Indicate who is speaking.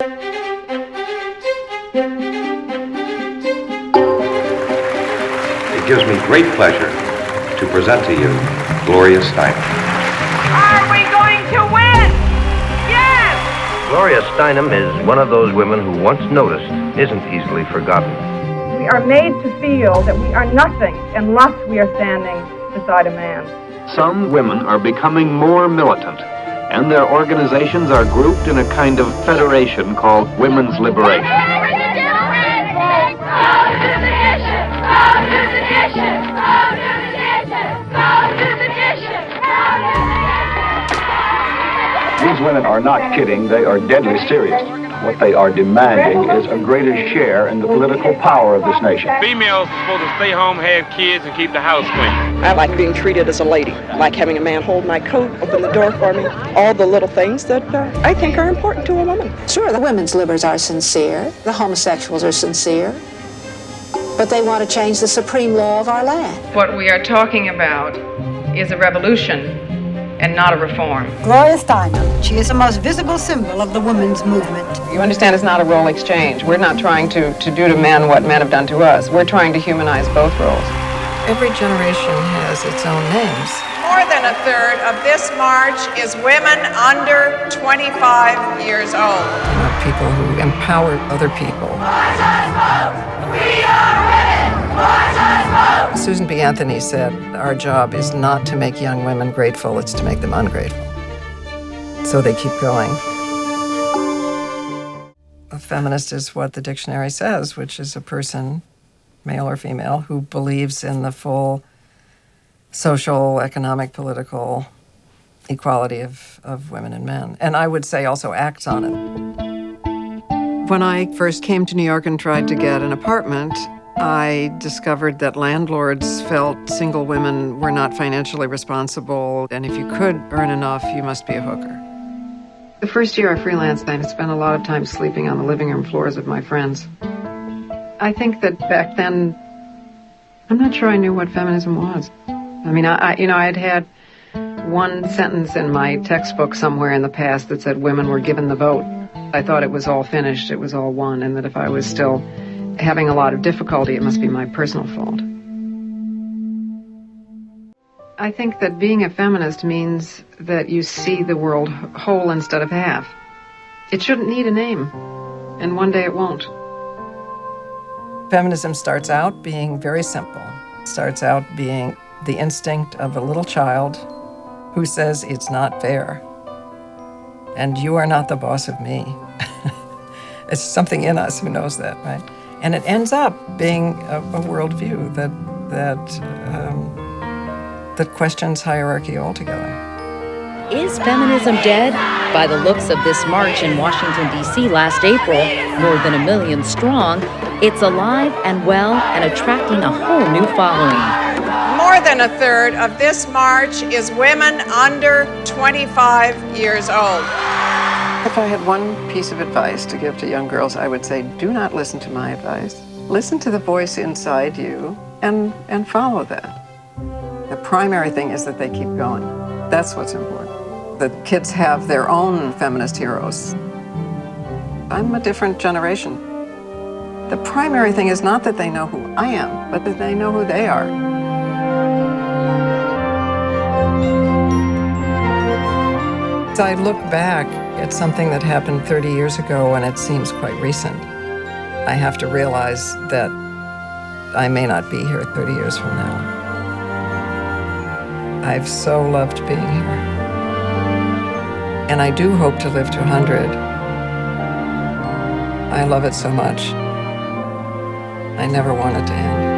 Speaker 1: It gives me great pleasure to present to you Gloria Steinem.
Speaker 2: Are we going to win? Yes!
Speaker 3: Gloria Steinem is one of those women who, once noticed, isn't easily forgotten.
Speaker 2: We are made to feel that we are nothing unless we are standing beside a man.
Speaker 4: Some women are becoming more militant, and their organizations are grouped in a kind of federation called Women's Liberation.
Speaker 5: These women are not kidding, they are deadly serious. What they are demanding is a greater share in the political power of this nation.
Speaker 6: Females are supposed to stay home, have kids, and keep the house clean.
Speaker 7: I like being treated as a lady. I like having a man hold my coat, open the door for me. All the little things that I think are important to a woman.
Speaker 8: Sure, the women's liberals are sincere. The homosexuals are sincere. But they want to change the supreme law of our land.
Speaker 2: What we are talking about is a revolution and not a reform.
Speaker 9: Gloria Steinem. She is the most visible symbol of the women's movement.
Speaker 10: You understand it's not a role exchange. We're not trying to do to men what men have done to us. We're trying to humanize both roles. Every generation has its own names.
Speaker 2: More than a third of this march is women under 25 years old.
Speaker 10: People who empower other people.
Speaker 2: We are women!
Speaker 10: Susan B. Anthony said, our job is not to make young women grateful, it's to make them ungrateful. So they keep going. A feminist is what the dictionary says, which is a person, male or female, who believes in the full social, economic, political equality of women and men. And I would say also acts on it. When I first came to New York and tried to get an apartment, I discovered that landlords felt single women were not financially responsible, and if you could earn enough, you must be a hooker. The first year I freelanced, I spent a lot of time sleeping on the living room floors of my friends. I think that back then, I'm not sure I knew what feminism was. I mean, I'd had one sentence in my textbook somewhere in the past that said women were given the vote. I thought it was all finished, it was all won, and that if I was still having a lot of difficulty, it must be my personal fault. I think that being a feminist means that you see the world whole instead of half. It shouldn't need a name, and one day it won't. Feminism starts out being very simple. It starts out being the instinct of a little child who says it's not fair, and you are not the boss of me. It's something in us who knows that, right? And it ends up being a worldview that questions hierarchy altogether.
Speaker 11: Is feminism dead? By the looks of this march in Washington, D.C. last April, more than 1 million strong, it's alive and well and attracting a whole new following.
Speaker 2: More than a third of this march is women under 25 years old.
Speaker 10: If I had one piece of advice to give to young girls, I would say, do not listen to my advice. Listen to the voice inside you and follow that. The primary thing is that they keep going. That's what's important. The kids have their own feminist heroes. I'm a different generation. The primary thing is not that they know who I am, but that they know who they are. As I look back at something that happened 30 years ago and it seems quite recent, I have to realize that I may not be here 30 years from now. I've so loved being here. And I do hope to live to 100. I love it so much. I never want it to end.